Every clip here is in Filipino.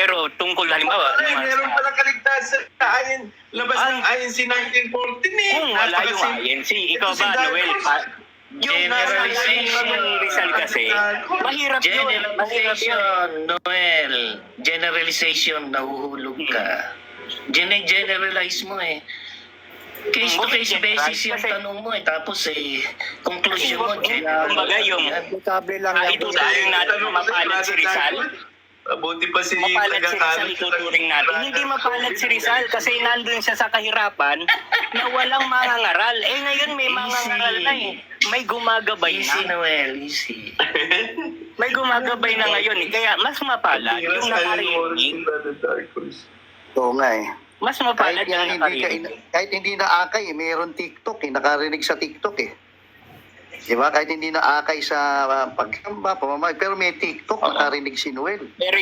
Pero tungkol halimbawa, Meron pala kaligtasan sa ayon, labas ng INC 1914 eh. kung wala yung INC, ikaw ba, Noel? Yung Rizal kasi, mahirap yun. Generalization, Noel. Generalization, nahuhulog ka. Generalize mo eh. Case to case basis yung tanong mo eh. Tapos conclusion mo, Kumbaga yung, ituturing natin mapalad si Rizal. Buti pa si Mapalad si Rizal, ituturing natin. Hindi mapalad si Rizal kasi nandun siya sa kahirapan na walang mangangaral. Ngayon may mangangaral na eh. May gumagabay easy, na. Noel, easy. May gumagabay na ngayon eh. Kaya mas mapalad yung nakarinig. Oo nga eh. Mas mapalad Kahit, yung nakarinig. kahit hindi naakay, mayroon TikTok eh. Nakarinig sa TikTok eh. Diba? Kahit hindi naakay sa pamamay. Pero may TikTok, nakarinig si Noel. Pero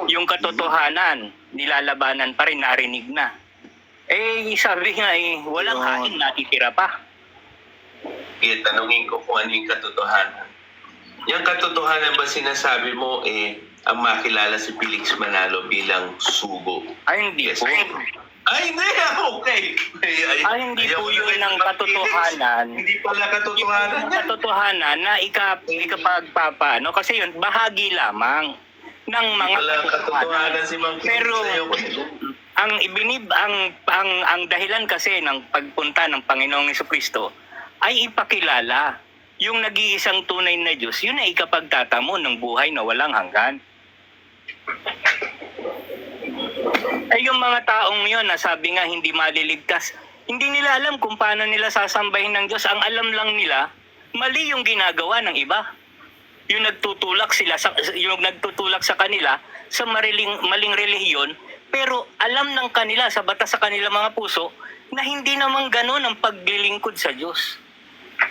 yung katotohanan, nilalabanan pa rin, narinig na. Sabi nga walang hain, natitira pa. Tanungin ko kung ano yung katotohanan. Yung katotohanan ba sinasabi mo ang makilala si Felix Manalo bilang sugo? Hindi po. Hindi. Okay. Hindi po yun ang katotohanan. Hindi pala katotohanan. Yung katotohanan na ikapagpapa, no? Kasi yun, bahagi lamang ng mga katotohanan si Mang Felix. Pero ang dahilan kasi ng pagpunta ng Panginoong Jesucristo ay ipakilala yung nag-iisang tunay na Diyos. Yun ay ikapagtatamo ng buhay na walang hanggan. Yung mga taong yun na sabi nga hindi maliligtas, hindi nila alam kung paano nila sasambahin ng Diyos. Ang alam lang nila, mali yung ginagawa ng iba. Yung nagtutulak sa kanila sa maling relihiyon, pero alam ng kanila sa batas sa kanilang mga puso na hindi naman gano'n ang paglilingkod sa Diyos.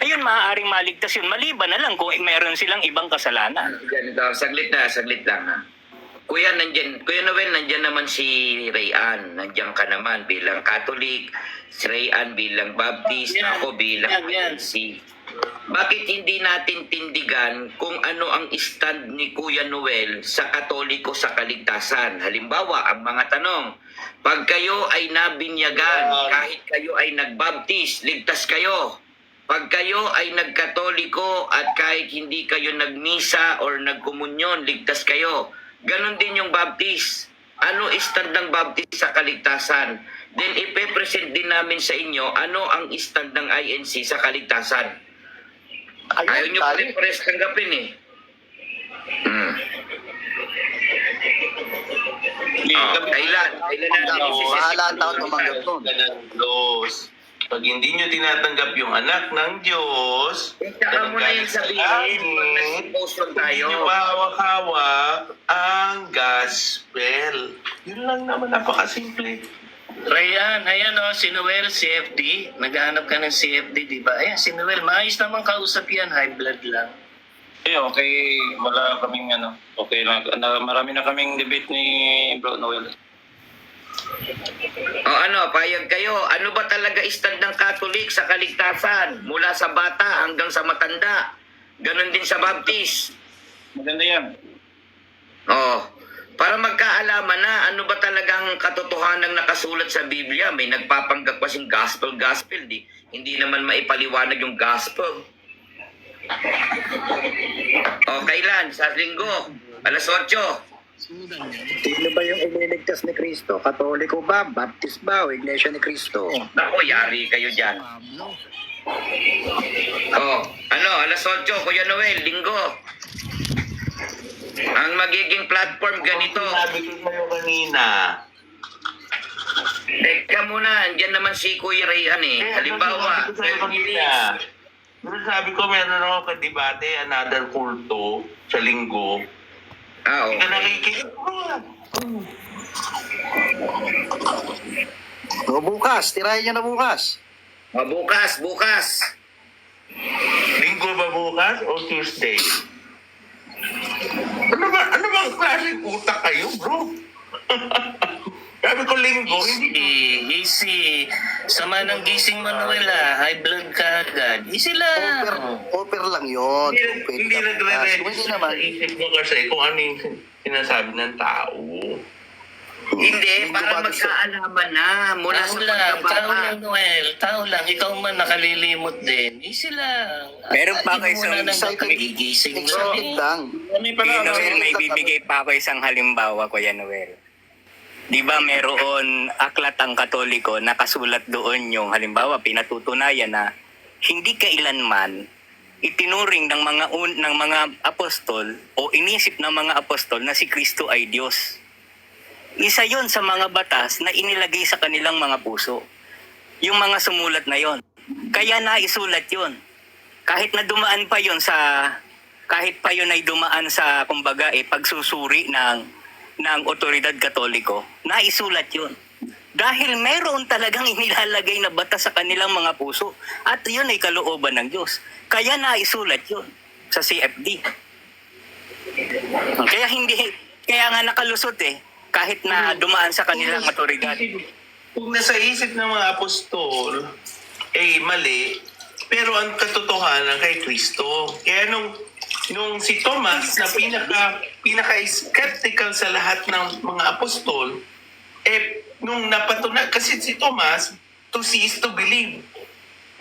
Ayun, maaaring maligtas yun. Maliban na lang kung meron silang ibang kasalanan. Ganito, saglit lang ha. Kuya Noel, nandyan naman si Rayan. Nandyan ka naman bilang Catholic, si Rayan bilang Baptist, ako bilang INC. Bakit hindi natin tindigan kung ano ang stand ni Kuya Noel sa Katoliko sa kaligtasan? Halimbawa, ang mga tanong, pag kayo ay nabinyagan, kahit kayo ay nagbaptist, ligtas kayo. Pag kayo ay nagkatoliko at kahit hindi kayo nagmisa or nagkomunyon, ligtas kayo. Ganon din yung baptist. Ano stand ng baptist sa kaligtasan? Then ipe-present din namin sa inyo ano ang stand ng INC sa kaligtasan. Ayaw nyo pare-pares tanggapin eh. Kailan natin Bahala ang taon tumanggap nun. Pag hindi nyo tinatanggap yung anak ng Diyos, saka mo na yung sabihin, nag-post tayo. hindi nyo hawak-hawak ang gospel. Yun lang naman, napakasimple. Rayan, ayan si Noel, CFD. Naghahanap ka ng CFD, di ba? Ayan, si Noel, maayos naman kausap yan, high blood lang. Okay, wala kaming okay lang. Marami na kaming debate ni Bro Noel. Payag kayo. Ano ba talaga stand ng Catholic sa kaligtasan? Mula sa bata hanggang sa matanda. Ganon din sa Baptist. Maganda yan. Para magkaalaman na ano ba talagang katotohanan nakasulat sa Biblia. May nagpapanggap kasing gospel. Hindi naman maipaliwanag yung gospel. Kailan? Sa linggo. Alas 8. Sino ba yung ililigtas ni Kristo? Katoliko ba? Baptist ba? O Iglesia ni Kristo? Naku, yari kayo dyan. Alas 8, Kuya Noel, linggo. Ang magiging platform ganito. Sabi ko sa'yo kanina. Teka muna, andyan naman si Kuya Rayan eh. Halimbawa, sabi ko meron ako kadibate, another kulto sa linggo. okay. Hindi ka nakikinig. Bukas, tirahin nyo na bukas. Bukas. Linggo ba bukas o Tuesday? Ano bang klaseng utak kayo, bro? Sabi ko linggo, hindi Easy. Sama ng gising Manuel high blood ka agad. Easy lang. Offer lang yun. hindi Pwede ka patas. Kung nagre-register hindi naman, sa isip mo kasi kung ano yung sinasabi ng tao. Hindi, para gumagawa- magkaalaman na mula sa Tao lang pagkabata. Noel. Tao lang. Ikaw man nakalilimot din. Easy lang. Meron pa kayo Muna ng isang- gigising mo. excited lang. Kami pala, Kuya ano, Noel, may bibigay pa ako isang halimbawa, Kuya Noel. Di ba meron aklat ang Katoliko, nakasulat doon yung halimbawa, pinatutunayan na hindi kailanman itinuring ng mga apostol o inisip ng mga apostol na si Kristo ay Diyos. Isa yon sa mga batas na inilagay sa kanilang mga puso. Yung mga sumulat na yon. Kaya naisulat yon. Kahit na dumaan pa yon kahit pa yun ay dumaan sa kumbaga pagsusuri ng otoridad Katoliko, naisulat yun. Dahil meron talagang inilalagay na batas sa kanilang mga puso at yun ay kalooban ng Diyos. Kaya naisulat yun sa CFD. Kaya nga nakalusot kahit na dumaan sa kanilang otoridad. Kung nasa isip ng mga apostol, mali, pero ang katotohanan kay Kristo. Kaya nung si Thomas na pinaka-skeptical sa lahat ng mga apostol, nung napatunan, kasi si Thomas, to see is to believe.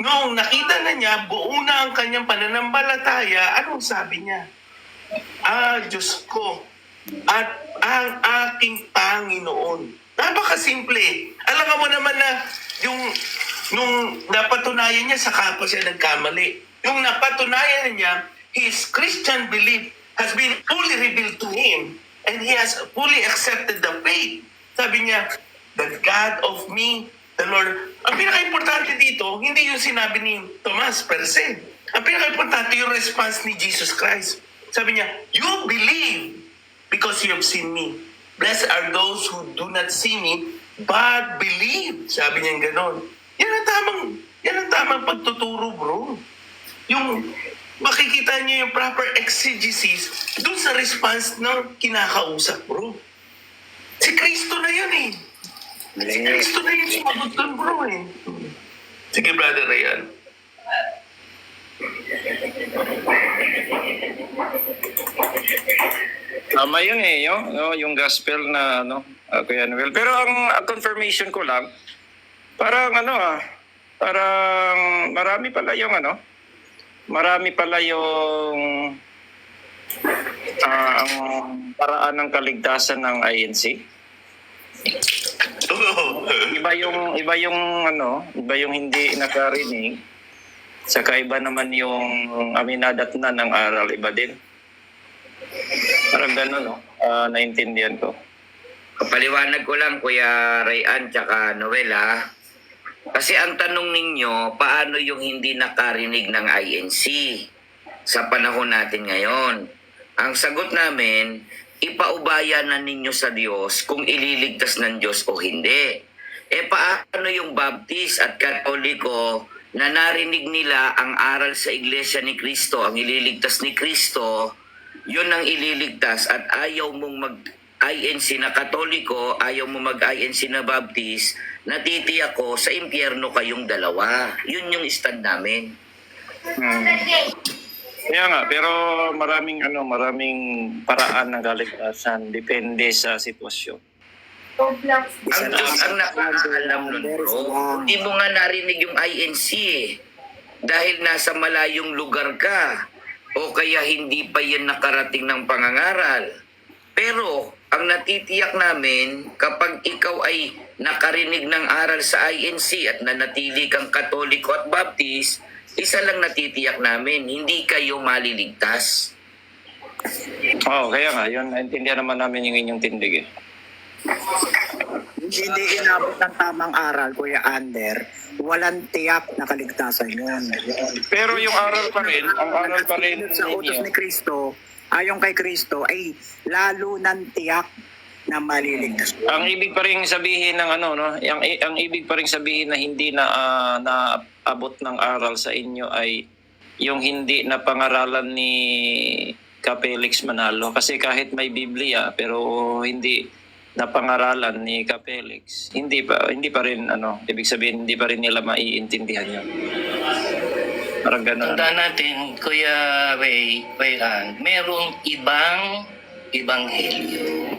Nung nakita na niya, buo na ang kanyang pananampalataya, anong sabi niya? Diyos ko, at ang aking Panginoon. Napakasimple. Alam mo naman na nung napatunayan niya, saka pa siya nagkamali. Yung napatunayan niya, his Christian belief has been fully revealed to him and he has fully accepted the faith. Sabi niya, the God of me, the Lord. Ang pinaka-importante dito, hindi yung sinabi ni Thomas per se. Ang pinaka-importante yung response ni Jesus Christ. Sabi niya, you believe because you have seen me. Blessed are those who do not see me, but believe. Sabi niya gano'n. Yan ang tamang pagtuturo, bro. Yung makikita niyo yung proper exegesis dun sa response ng kinakausap, bro. Si Kristo na yun Si Kristo na yung sumagot dun, bro Sige, Brother Rayan. tama yun yung gospel na Kuya Noel. Pero ang confirmation ko lang, parang parang marami pala yung ang paraan ng kaligtasan ng INC. Iba yung hindi nakarinig, saka iba naman yung aminadatnan ng aral, iba din. Parang gano'n, naintindihan ko. Paliwanag ko lang, Kuya Rayan tsaka Noel, Kasi ang tanong ninyo, paano yung hindi nakarinig ng INC sa panahon natin ngayon? Ang sagot namin, ipaubaya na ninyo sa Diyos kung ililigtas ng Diyos o hindi. Paano yung Baptist at Katoliko na narinig nila ang aral sa Iglesia ni Cristo, ang ililigtas ni Cristo, yun ang ililigtas at ayaw mong mag-INC na Katoliko, ayaw mo mag-INC na Baptist, natitiyak ko sa impyerno kayong dalawa. Yun yung stand namin. Kaya nga, pero maraming paraan ng kaligtasan, depende sa sitwasyon. Ang Diyos ang nakakaalam nun, bro. Hindi mo nga narinig yung INC dahil nasa malayong lugar ka o kaya hindi pa yan nakarating ng pangangaral. Pero ang natitiyak namin, kapag ikaw ay nakarinig ng aral sa INC at nanatili kang Katoliko at Baptist, isa lang natitiyak namin, hindi kayo maliligtas. Kaya nga, yun, naintindihan naman namin yung inyong tindig. Hindi inabot ng tamang aral, Kuya Ander, walang tiyak na kaligtasan yun. Pero yung aral pa rin, ang aral pa rin Sa utos ni Kristo, ayon kay Kristo, ay lalo ng tiyak na maliligtas. ang ibig pa rin sabihin ng ang ibig pa rin sabihin na hindi na naabot ng aral sa inyo ay yung hindi na pangaralan ni Felix Manalo, kasi kahit may Biblia pero hindi na pangaralan ni Kapelix, hindi pa rin ibig sabihin hindi pa rin nila maiintindihan 'yon. Parang gano'n. Tandaan natin, Kuya Rayan, merong ibang ebanghelyo.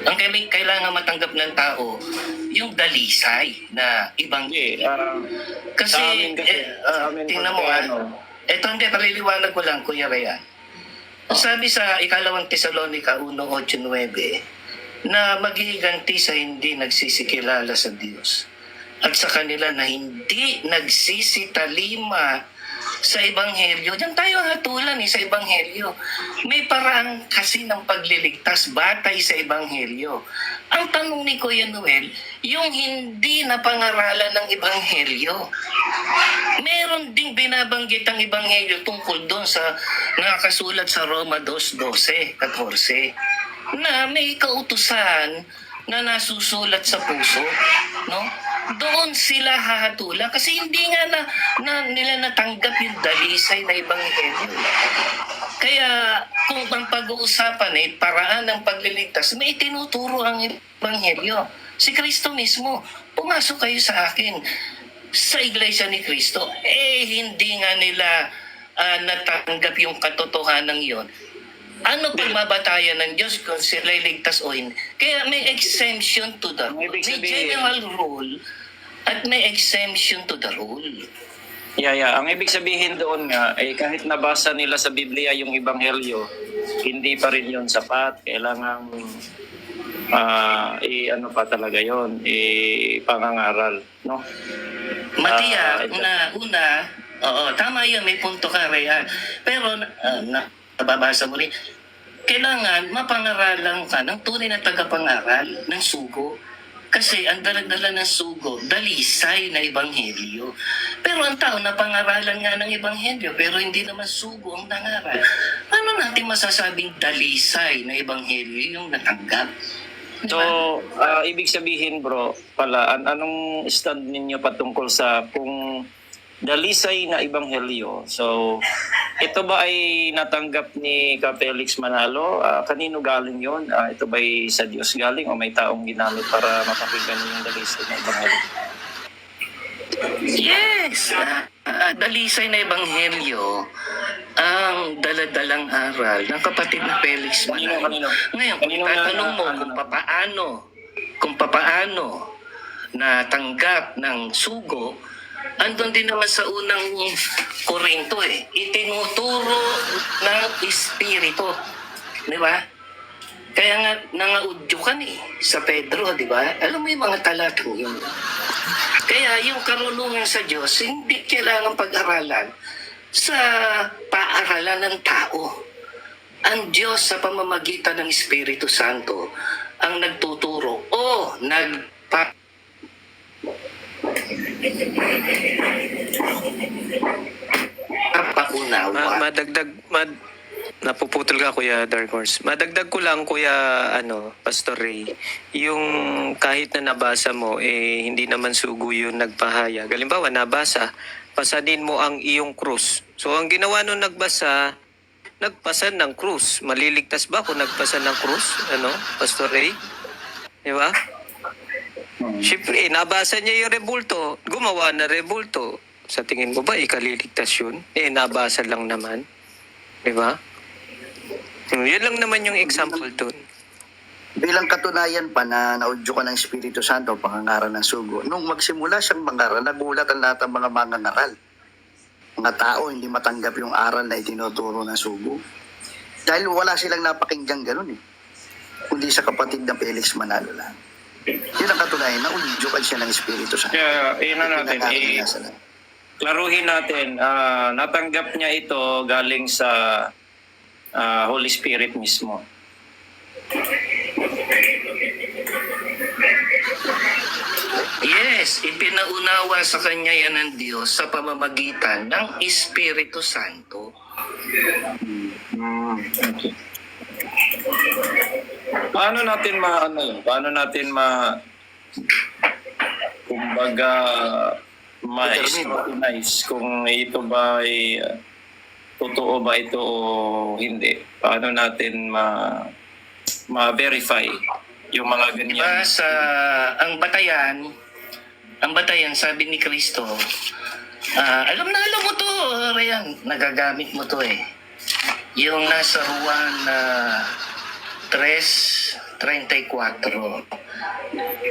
Ang kailangan matanggap ng tao, yung dalisay na ebanghelyo. Kasi, sa amin tingnan mo ito hindi, paliliwanag ko lang, Kuya Rayan. Sabi sa ikalawang Tesalonica 1:8-9 na maghihiganti sa hindi nagsisikilala sa Diyos at sa kanila na hindi nagsisitalima sa Ebanghelyo. Diyan tayo hatulan sa Ebanghelyo. May paraan kasi ng pagliligtas batay sa Ebanghelyo. Ang tanong ni Kuya Noel, yung hindi na pangaralan ng Ebanghelyo. Meron ding binabanggit ang Ebanghelyo tungkol doon sa nakasulat sa Roma 2:12-14 na may kautusan na nasusulat sa puso, no? Doon sila hahatulan kasi hindi nga na nila natanggap yung dalisay na ebanghelyo. Kaya kung ang pag-uusapan ay paraan ng pagliligtas, may itinuturo ang ebanghelyo. Si Kristo mismo, pumasok kayo sa akin sa Iglesia ni Kristo. Hindi nga nila natanggap yung katotohanan yon. Ano pagbabatayan ng Diyos kung sila ligtas o hindi? Kaya may exemption to the rule. May general rule at may exemption to the rule. Ang ibig sabihin doon nga, kahit nabasa nila sa Biblia yung Ebanghelyo, hindi pa rin yun sapat. Kailangan pa talaga yun, pangangaral, no? Matiyak tama yun, may punto ka, Rayan. Pero, nababasa mo rin, kailangan mapangaralan ka ng tunay na tagapangaral ng sugo. Kasi ang dala-dala ng sugo, dalisay na ebanghelyo. Pero ang tao napangaralan nga ng ebanghelyo, pero hindi naman sugo ang nangaral. Ano natin masasabing dalisay na ebanghelyo yung natanggap? So, ibig sabihin bro, pala, anong stand ninyo patungkol sa kung dalisay na ebanghelyo? So, ito ba ay natanggap ni Kapelix Manalo? Kanino galing yon? Ito ba ay sa Diyos galing o may taong ginamit para mapakinggan yung dalisay na ebanghelyo? Yes! Dalisay na ebanghelyo ang daladalang aral ng kapatid na Felix Manalo. Ngayon, kung tatanong mo kung papaano natanggap ng sugo, andun din naman sa unang Korinto itinuturo ng Espiritu. Di ba? Kaya nga nangaudyo ka sa Pedro, di ba? Alam mo yung mga talatang yun. Kaya yung karunungan sa Diyos, hindi kailangan pag-aralan sa paaralan ng tao. Ang Diyos sa pamamagitan ng Espiritu Santo ang nagtuturo o napuputol ka Kuya Dark Horse. Madagdag ko lang Kuya Pastor Ray, yung kahit na nabasa mo hindi naman sugo yun nagpahayag. Halimbawa nabasa, pasanin mo ang iyong krus. So ang ginawa nung nagpasan ng krus. Maliligtas ba kung nagpasan ng krus? Pastor Ray? Di ba? Siyempre, nabasa niya yung rebulto. Gumawa na rebulto. Sa tingin mo ba, ikaliligtas yun? Nabasa lang naman. Di ba? Yun lang naman yung example doon. Bilang katunayan pa na naudyo ka ng Espiritu Santo, pangangaral ng sugo. Nung magsimula siyang mangaral, nagulat ang lahat ng mga mangangaral. Mga tao hindi matanggap yung aral na itinuturo ng sugo. Dahil wala silang napakinggan ganun kundi sa kapatid ng Felix Manalo lang. Yun ang katunayan, naudyokan siya ng Espiritu Santo. Kaya, klaruhin natin, natanggap niya ito galing sa Holy Spirit mismo. Yes, ipinaunawa sa kanya yan ng Diyos sa pamamagitan ng Espiritu Santo. Okay. Paano natin kumbaga ma-scrutinize kung ito ba ay totoo ba ito o hindi? Paano natin ma-verify Yung mga ganyan. Diba sa ang batayan sabi ni Kristo, alam mo to, Ryan, nagagamit mo to eh. Yung nasa Juan 3:34.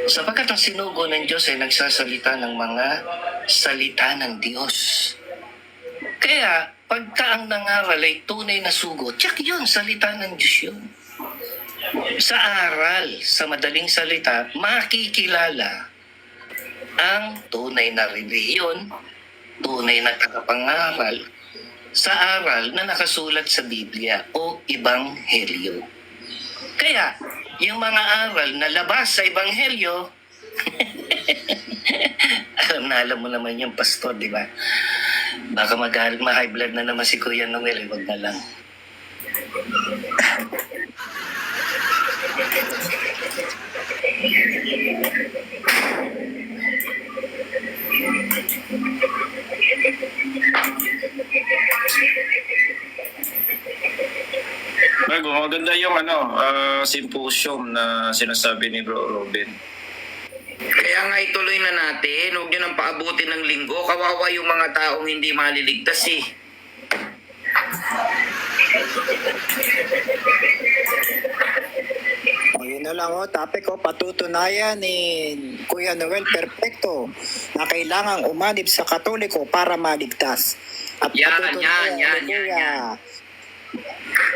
Sapagkat ang sinugo ng Diyos ay nagsasalita ng mga salita ng Diyos. Kaya, pagka ang nangaral ay tunay na sugo, tiyak yun, salita ng Diyos yun. Sa aral, sa madaling salita, makikilala ang tunay na relihiyon, tunay na tagapangaral sa aral na nakasulat sa Biblia o Ebanghelyo. Kaya, yung mga aral na labas sa Ebanghelyo, alam mo naman yung pastor, di ba? Baka ma-high blood na naman si Kuya Noel, wag na lang. Bago, maganda yung symposium na sinasabi ni Bro Robin. Kaya nga ituloy na natin, huwag nyo nang paabutin ng linggo. Kawawa yung mga taong hindi maliligtas eh. O, yun na lang topic patutunayan ni Kuya Noel Perfecto na kailangang umanib sa Katoliko para maligtas. At patutunayan ni Kuya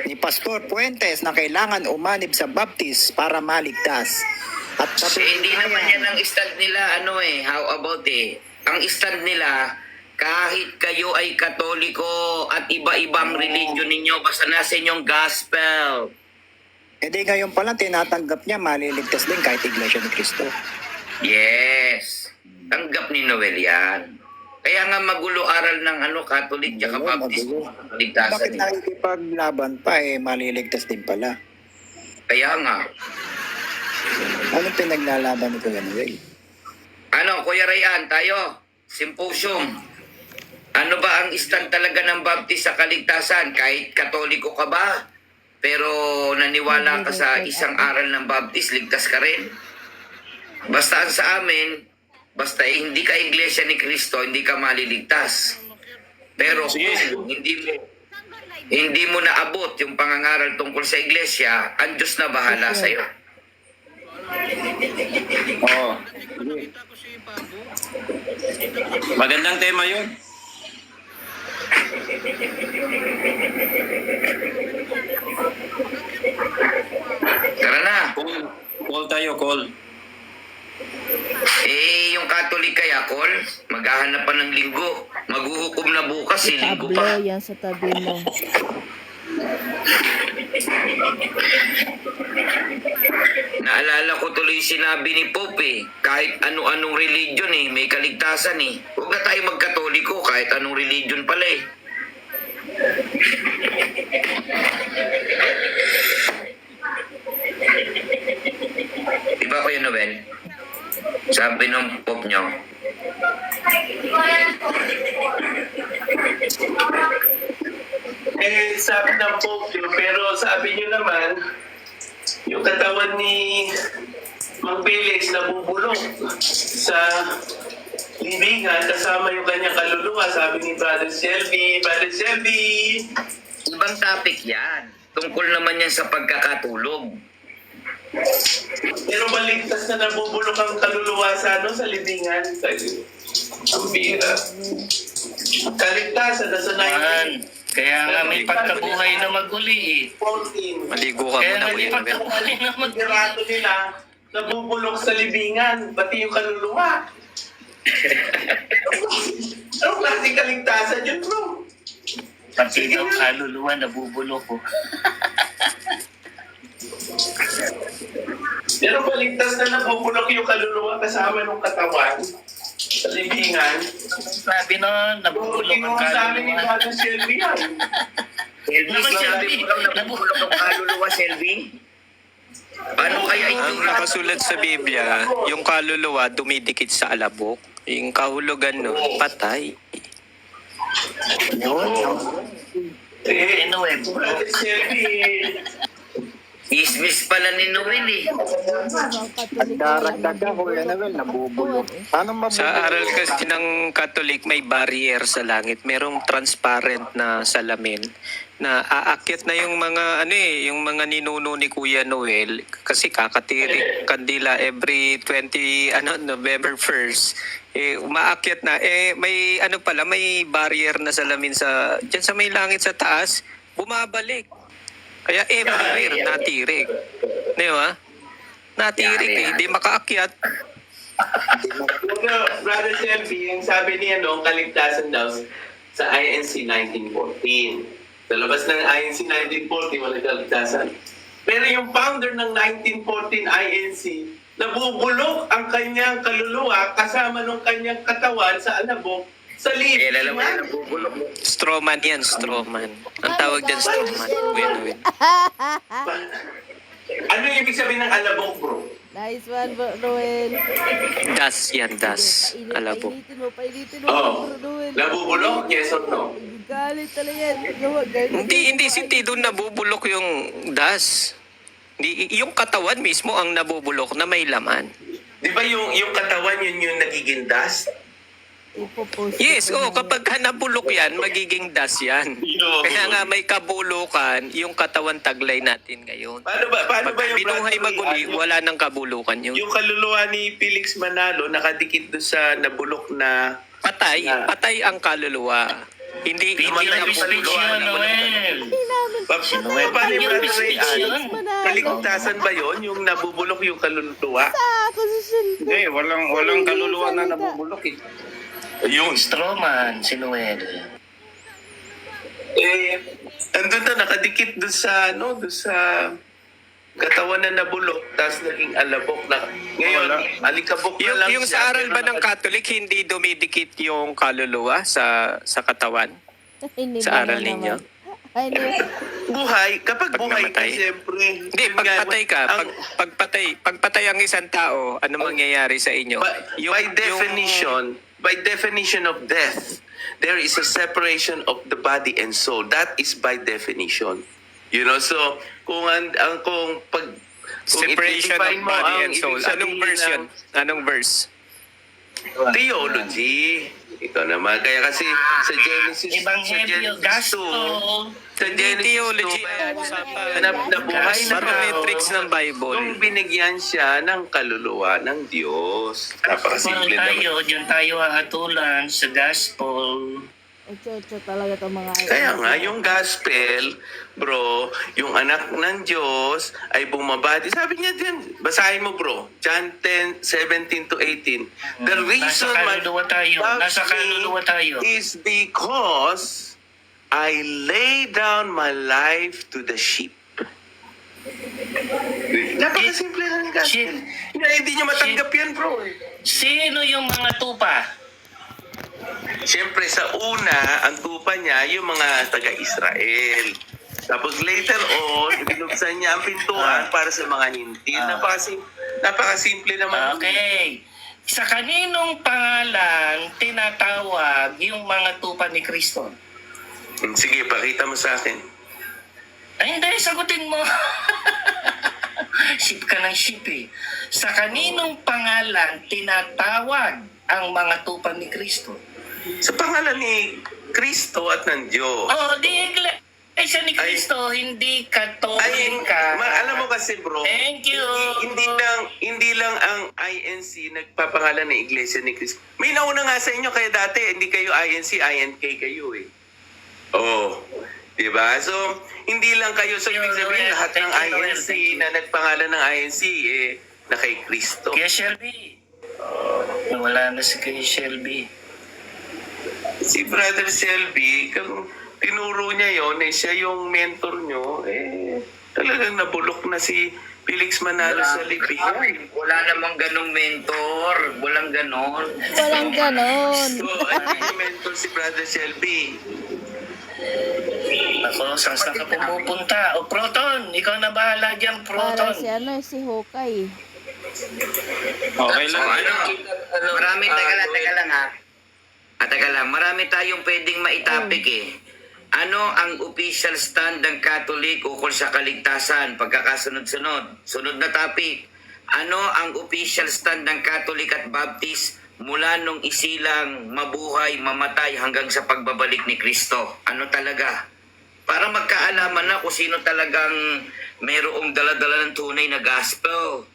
ni Pastor Puentes na kailangan umanib sa Baptist para maligtas. At Hindi naman yan ang stand nila, how about ang stand nila, kahit kayo ay Katoliko at iba-ibang religion ninyo, basta nasa inyong gospel. di ngayon pa lang tinatanggap niya maliligtas din kahit Iglesia ni Cristo. Yes. Tanggap ni Noel yan. Kaya nga magulo aral ng Catholic at Baptist. Ligtasan Bakit nila. nakikipaglaban pa maliligtas din pala? Kaya nga. Anong pinaglalaban ni Kuya Noel? Kuya Rayan, tayo, symposium. Ano ba ang stand talaga ng Baptist sa kaligtasan? Kahit Katoliko ka ba? Pero naniwala ka sa isang aral ng Baptist, ligtas ka rin. Basta ang sa amin, basta hindi ka Iglesia ni Cristo, hindi ka maliligtas. Pero kung hindi mo naabot yung pangangaral tungkol sa Iglesia, ang Diyos na bahala sa'yo. Oo. Magandang tema yun. Tara na. Call tayo, call. Yung Catholic kaya, Col, maghahanap pa ng linggo. Maghuhukom na bukas, linggo Pablo, pa. yan sa tabi mo. Naalala ko tuloy sinabi ni Pope kahit ano-anong religion may kaligtasan Huwag na tayo magkatoliko kahit anong religion pala Diba Kuya Noel? Sabi ng Pope nyo. Sabi ng Pope yun, pero sabi nyo naman, yung katawan ni Mang Felix nabubulok sa libingan kasama yung kanyang kaluluwa, sabi ni Brother Shelby. Brother Shelby! Ibang topic yan. Tungkol naman yan sa pagkakatulog. Pero maligtas na nabubulok ang kaluluwa sa libingan. Ang bira. Kaligtasan na sa Kaya nga may pagkabuhay na maguli 14. Maligo ka Kaya muna, nga may Kuya Noel. pagkabuhay na maguli. Pirato nila, nabubulok sa libingan, pati yung kaluluwa. Anong klaseng kaligtasan yun, bro? Pati daw kaluluwa nabubulok ko. Pero baligtas na nabubulok yung kaluluwa kasama ng katawan sa libingan. Sabi na, nabubulok ang Sa amin yung kaluluwa. mga Shelby yan. Shelby, Naman, sabi Shelby. mo lang nabubulok ang kaluluwa, Shelby? Paano kaya Ang ito? nakasulat sa Biblia, yung kaluluwa dumidikit sa alabok. Yung kahulugan no, patay. Eh, Anyway, bro. Shelby, Chismis pala ni Noel eh. Daragdag ka, Kuya Noel, nabubulok. Paano mabubulok? Sa aral kasi ng Catholic, may barrier sa langit. Merong transparent na salamin na aakyat na yung mga yung mga ninuno ni Kuya Noel kasi kakatirik kandila every November 1st. Umaakyat na may may barrier na salamin diyan sa may langit sa taas, bumabalik. Kaya everywhere natirik. Di ba? Natirik hindi makaakyat. Brother Shelby, yung sabi niya kaligtasan daw sa INC 1914. Sa labas ng INC 1940, wala kaligtasan. Pero yung founder ng 1914 INC, nabubulok ang kanyang kaluluwa kasama ng kanyang katawan sa alabok sa libre. Alam mo yan, nabubulok mo. Strawman yan, strawman. Ang tawag dyan, strawman. Kuya Noel. Ano yung ibig sabihin ng alabok, bro? Nice one, Bro Noel. Das yan, das. Alabok. Painitin mo, Oo. Bro Noel. Nabubulok? Yes or no? Galit talaga yan. Galit. Hindi sinti doon nabubulok yung das. Yung katawan mismo ang nabubulok na may laman. Di ba yung katawan yun yung nagiging dust? Ipopost Yes, ko na kapag nabulok yan, magiging das yan. Kaya nga may kabulukan yung katawan taglay natin ngayon. Paano ba Pag yung binuhay maguli, wala nang kabulukan yun. yung kaluluwa ni Felix Manalo nakadikit doon sa nabulok na Patay ang kaluluwa. Hindi Figure of nabubulok. speech yun, Noel. paano yung Figure of Brother speech Ray? yun. Kaligtasan ba yon yung nabubulok yung kaluluwa? ako sa cellphone. Hindi, walang kaluluwa na nabubulok eh. Yun. Strawman, si Noel. Andun na nakadikit doon sa katawan na nabulok, tapos naging alabok na. Ngayon, alikabok na lang Yung sa aral ba ng Catholic, hindi dumidikit yung kaluluwa sa katawan? Hindi Sa ba aral naman? ninyo? Ay, no. buhay, kapag Pag buhay ka, namatay? siyempre. Hindi, yun nga, pagpatay ka, pagpatay ang isang tao, ano mangyayari sa inyo? by definition of death, there is a separation of the body and soul. That is by definition. You know, so kung Separation of i-define mo body ang and soul. ibig Anong sabihin verse yun? ng Anong verse? theology. Ito naman. Kaya kasi sa Genesis, Evangelio, gospel. sa Genesis Theology 2, ay usapan. na buhay na Barometrics ng Bible. nung binigyan siya ng kaluluwa ng Diyos. Kung Napakasimple naman. diyan tayo hahatulan sa gospel. Chocho talaga itong mga... Kaya nga, yung gospel, bro, yung anak ng Diyos ay bumabati. Sabi niya din, basahin mo bro, John 10:17 to 18. The reason Nasa kaluluwa tayo. Nasa kaluluwa tayo. is because I lay down my life to the sheep. Napakasimple lang ng gospel. Hindi niya matanggap yan, bro. Sino yung mga tupa? Siyempre, sa una, ang tupa niya, yung mga taga-Israel. Tapos later on, binuksan niya ang pintuan para sa mga hindi. Napakasimple naman. Okay. Sa kaninong pangalan tinatawag yung mga tupa ni Kristo? Sige, pakita mo sa akin. Ay, hindi. Sagutin mo. Ship ka ng ship eh. Sa kaninong pangalan tinatawag ang mga tupa ni Kristo? Sa pangalan ni Kristo at ng Diyos. Oh, di Iglesia ni Kristo, hindi Katolika. Alam mo kasi bro, Thank you. hindi lang ang INC nagpapangalan ng Iglesia ni Cristo. May nauna nga sa inyo kaya dati hindi kayo INC, INK kayo eh. Oh, di ba? So, hindi lang kayo sa ibig sabihin lahat ng INC na nagpangalan ng INC na kay Kristo. Kuya Shelby. Wala na si Kuya Shelby. Si Brother Selby, kung tinuro niya yon, siya yung mentor nyo, talagang nabulok na si Felix Manalo sa libing. Wala namang ganong mentor. Walang ganon. Walang ganon. So, ano yung mentor si Brother Selby? Ako, saan ka pumupunta? O Proton, ikaw na bahala dyan, Para Proton. si Hokay. Okay lang. Marami, teka lang ha. Teka lang, marami tayong pwedeng maitapik eh. Ano ang official stand ng Catholic ukol sa kaligtasan? Pagkakasunod-sunod. Sunod na topic. Ano ang official stand ng Catholic at Baptist mula nung isilang, mabuhay, mamatay hanggang sa pagbabalik ni Kristo? Ano talaga? Para magkaalaman na kung sino talagang mayroong daladala ng tunay na gospel.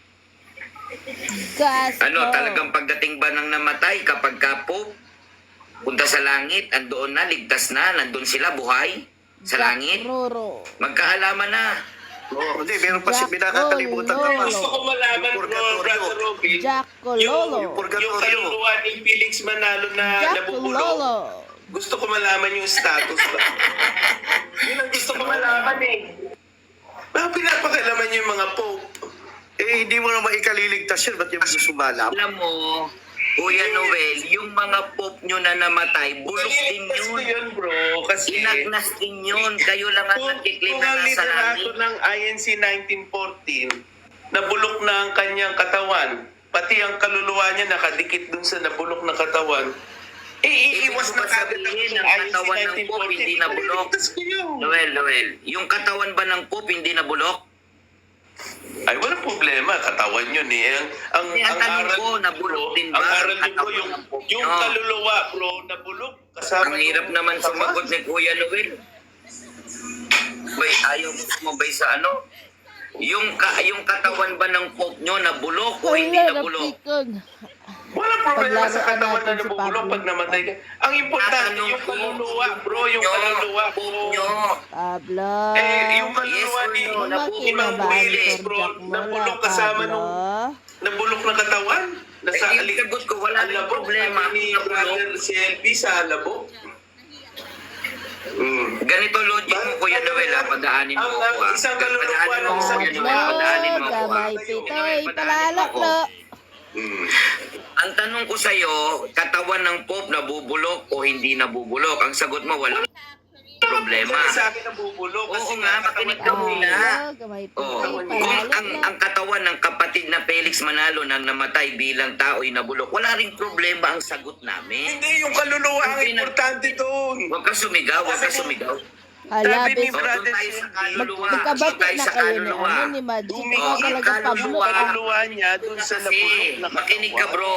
Gospel. Ano, talagang pagdating ba ng namatay kapag kapo, punta sa langit, andoon na, ligtas na, nandun sila, buhay, sa langit? Roro. Magkaalaman na. Oo, hindi, meron pa si Jack pinakakalimutan Lolo. naman. Gusto ko malaman, bro, Brother Robin, Jack yung Lolo. kaluluwa ni Felix Manalo na Jack nabubulok. Lolo. Gusto ko malaman yung status ba. Yun ang gusto ko malaman eh. Bakit pinapakailaman niyo yung mga pope? Eh, hindi mo naman ikaliligtas yun. Ba't yung gusto malaman? Alam mo, Kuya Noel, yung mga pop nyo na namatay, bulok din Nililigtas ko yun. yun, bro. Kasi Inagnas din yun. Kayo lang ang nagkiklaim kung na ang nasa liderato langit. ng INC 1914, nabulok na ang kanyang katawan, pati ang kaluluwa niya nakadikit dun sa nabulok na katawan, iiwas na kagad ang Sabihin, ang INC katawan ng pop hindi nabulok. Nililigtas ko yun. Noel, yung katawan ba ng pop hindi nabulok? Ay, walang problema. Katawan yun eh. Ang Tanong ko, nabulok din ba Ang ang aral nyo bro, katawan yung, ng pop yung nyo? kaluluwa bro, nabulok. Kasama Ang hirap yung naman katawan. sumagot ni Kuya Noel. Bay, ayaw mo bay sa ano? Yung katawan ba ng pop nyo nabulok o hindi Wala na nabulok? pikon. Walang problema sa Paglaruan katawan na natin si nabubulok Pablo. pag namatay ka. Ang importante Tatanong yung ko, kaluluwa bro, yung Nyo, kaluluwa pop bro. nyo. Pablo. Yung kaluluwa Yes or ni no? Imang Buwilis bro, nabulok kasama nung nabulok na katawan. Nasa Eh, yung sagot ko, wala rin alabok, problema. sabi ni Nabulok. Brother Selby sa alabok. Ganito logic mo, Kuya Noel, ha? Padaanin mo Ang ako, ha? isang kaluluwa Padaanin mo ng ako, isang Kuya Noel, padaanin mo ako, ha? Gamay pitoy. Palalak ako. lo. Ang tanong ko sa'yo, katawan ng Pope nabubulok o hindi nabubulok? Ang sagot mo, walang problema. Sa akin nabubulok. Oo nga, makinig ka muna. Gamay Oh, pitoy. kung Palalak ang, lo. ang katawan ng kapatid na Felix Manalo nang namatay bilang tao'y nabulok, wala ring problema ang sagot namin. Hindi, yung kaluluwa ang importante doon. Huwag ka sumigaw, huwag ka sumigaw. Sabi ni Halabis. So, Brother doon tayo sa kaluluwa. Doon Magkabati tayo na sa kayo ni kaluluwa. ano ni Magic. Dumikit Ikaw talaga Pablo. kaluluwa. Ah. Kaluluwa niya doon sa Kasi, nabulok na makinig ka bro,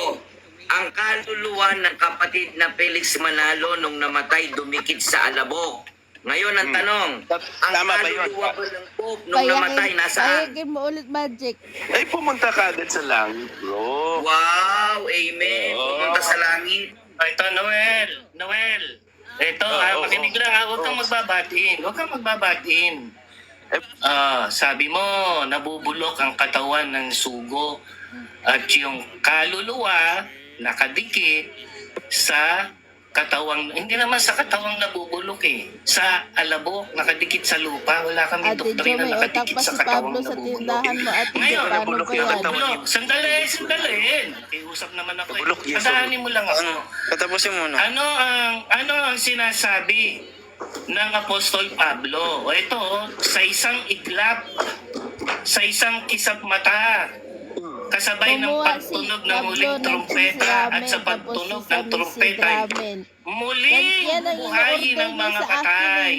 ang kaluluwa ng kapatid na Felix Manalo nung namatay dumikit sa alabok. Ngayon ang tanong, ang Tama ba yun? kaluluwa ba ng Pope nung namatay nasaan? Payagin mo ulit Magic. Ay, pumunta ka agad sa langit, bro. Wow, amen. Pumunta sa langit. Ito, Noel. Ito, makinig lang ha. Huwag kang magbabatiin. Sabi mo, nabubulok ang katawan ng sugo at yung kaluluwa nakadikit sa katawang, hindi naman sa katawang nabubulok eh. Sa alabok, nakadikit sa lupa. Wala kami Ate Jo, doktrina may utak nakadikit pa sa si katawang Pablo sa nabubulok. tindahan mo. Ate Jo, Ngayon, paano nabulok ba yung yan? katawan. Bulok, sandali. Iusap naman ako. Bulok, yes, Padaanin mo lang ako. Patapusin mo na. Ano ang sinasabi ng Apostol Pablo? O ito, sa isang iglap, sa isang kisap mata, kasabay ng Kumuha si pagtunog ng Pablo huling ng trumpeta ramen, at sa tapos pagtunog si ng Sammy si trumpeta, ramen. muling Yan ang bubuhayin ng in-order mga niya sa akin patay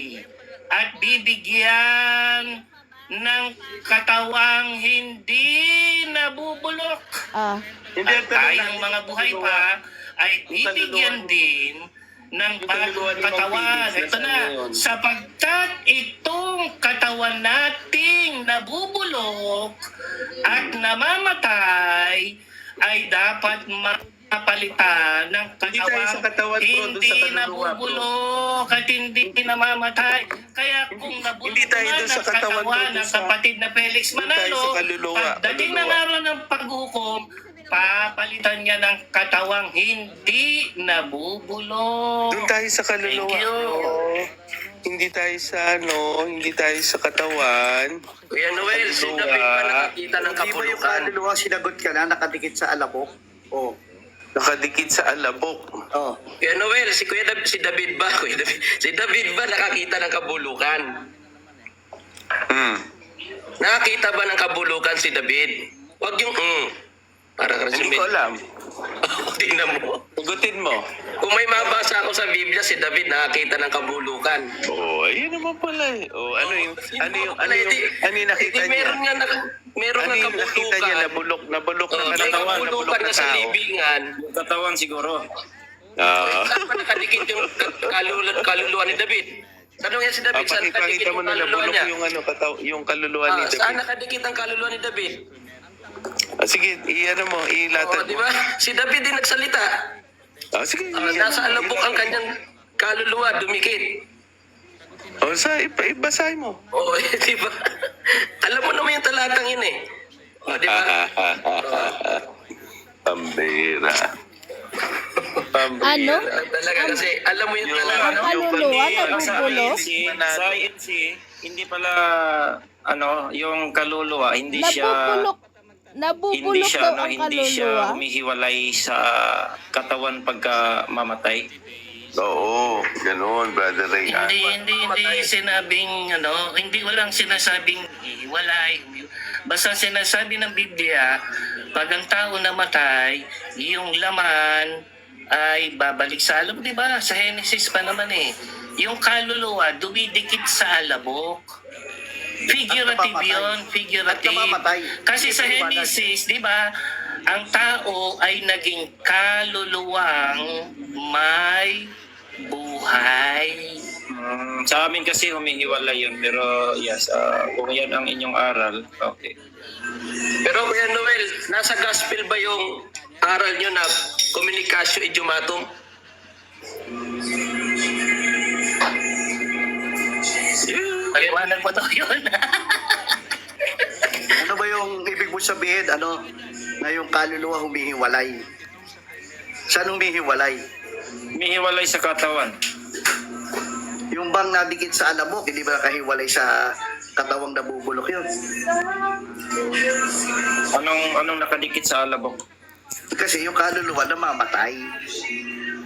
at bibigyan ng katawang hindi nabubulok. Ah, Hindi, At tayong mga buhay pa ay bibigyan din ng bagong katawan. Ito na, sapagkat itong katawan nating nabubulok at namamatay ay dapat mapalitan ng Hindi tayo sa katawan, bro, doon sa hindi kaluluwa, bro. nabubulok at hindi namamatay. Kaya kung nabulok Hindi tayo man doon sa ang katawan, bro, katawan doon ng sa- kapatid na Felix doon tayo Manalo, sa kaluluwa, pagdating ng kaluluwa. araw ng paghukom, papalitan niya ng katawang hindi nabubulok. Doon tayo sa kaluluwa. Thank you. Hindi tayo sa hindi tayo sa katawan. Kuya Noel, si David ba nakakita ng Hindi ba yung kapulukan? kaluluwa sinagot ka na nakadikit sa alabok? Oh. Nakadikit sa alabok. Oh. Kuya Noel, si David ba? Si David ba nakakita ng kabulukan? Nakakita ba ng kabulukan si David? Huwag yung para Hindi ko alam. tingnan mo. Hugutin mo. Kung may mabasa ako sa Biblia, si David nakakita ng kabulukan. Oo, ayun naman pala eh. Oh, ano yung nakita niya? Meron nga Ano yung nakita niya? kabulukan. Nabulok na May katawan, nabulok kabulukan na na sa tao. libingan. Yung katawan siguro. Saan pa nakadikit yung kaluluwa ni David? Tanong yan si David, saan nakadikit Pakita mo yung na kaluluwa nabulok niya? yung kaluluwa ni Saan David. nakadikit ang kaluluwa ni David? Sige, ilatag Di mo. ba? Si David din nagsalita. Sige. Nasa alabok ang kanyang kaluluwa, dumikit. Ibasahin mo. Oo, di ba? Alam mo naman yung talatang yun eh. Di ba? Pambira. Ano? Talaga kasi alam mo yung talatang. Ang kaluluwa nabubulok? Sa INC, hindi pala, yung kaluluwa, hindi siya Nabubulok daw ang hindi siya kaluluwa. humihiwalay sa katawan pagka mamatay. Oo, ganoon, Brother Ray. Hindi sinabing, hindi walang sinasabing hiwalay. Basta sinasabi ng Biblia, pag ang tao namatay, yung laman ay babalik sa alabok. Di ba? Sa Genesis pa naman eh. Yung kaluluwa, dumidikit sa alabok. Figurative yun, figurative. Kasi sa Genesis, di ba, ang tao ay naging kaluluwang may buhay. Sa amin kasi humihiwalay yun, pero yes, kung yan ang inyong aral, okay. Pero Kuya Noel, nasa gospel ba yung aral nyo na communicatio idiomatum? Paliwanag mo daw yun. Ano ba yung ibig mo sabihin, na yung kaluluwa humihiwalay? Saan humihiwalay? Humihiwalay sa katawan. Yung bang nadikit sa alabok, hindi ba nakahiwalay sa katawang nabubulok yun? Anong nakadikit sa alabok? Kasi yung kaluluwa namamatay.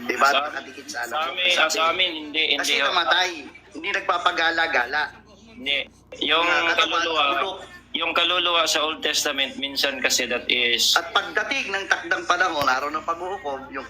Diba? Sa- Nakadikit sa Sa alabok. amin, hindi. Kasi namatay. Hindi nagpapagala-gala. Hindi. Yung Katawan, kaluluwa, bulok. yung kaluluwa sa Old Testament, minsan kasi that is At pagdating ng takdang panahon, araw ng pag-uukom, yung